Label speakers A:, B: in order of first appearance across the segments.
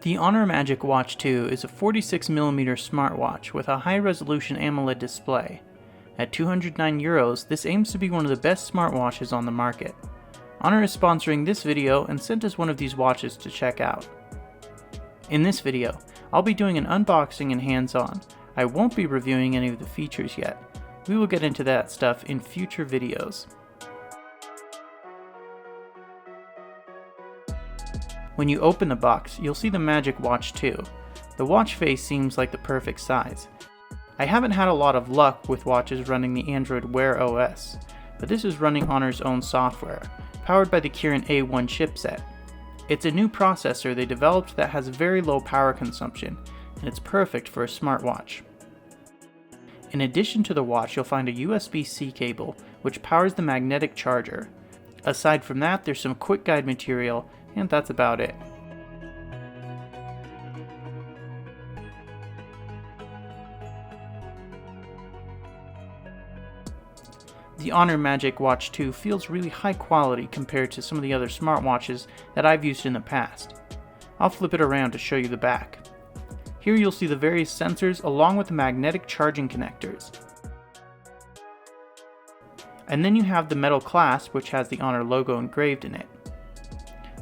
A: The Honor MagicWatch 2 is a 46mm smartwatch with a high-resolution AMOLED display. At €209, this aims to be one of the best smartwatches on the market. Honor is sponsoring this video and sent us one of these watches to check out. In this video, I'll be doing an unboxing and hands-on. I won't be reviewing any of the features yet. We will get into that stuff in future videos. When you open the box, you'll see the MagicWatch 2. The watch face seems like the perfect size. I haven't had a lot of luck with watches running the Android Wear OS, but this is running Honor's own software, powered by the Kirin A1 chipset. It's a new processor they developed that has very low power consumption, and it's perfect for a smartwatch. In addition to the watch, you'll find a USB-C cable, which powers the magnetic charger. Aside from that, there's some quick guide material, and that's about it. The Honor MagicWatch 2 feels really high quality compared to some of the other smartwatches that I've used in the past. I'll flip it around to show you the back. Here you'll see the various sensors along with the magnetic charging connectors. And then you have the metal clasp, which has the Honor logo engraved in it.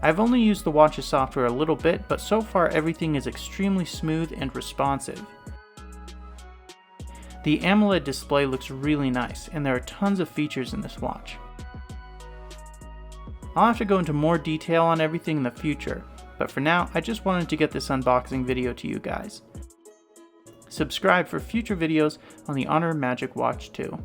A: I've only used the watch's software a little bit, but so far everything is extremely smooth and responsive. The AMOLED display looks really nice, and there are tons of features in this watch. I'll have to go into more detail on everything in the future, but for now I just wanted to get this unboxing video to you guys. Subscribe for future videos on the Honor MagicWatch 2.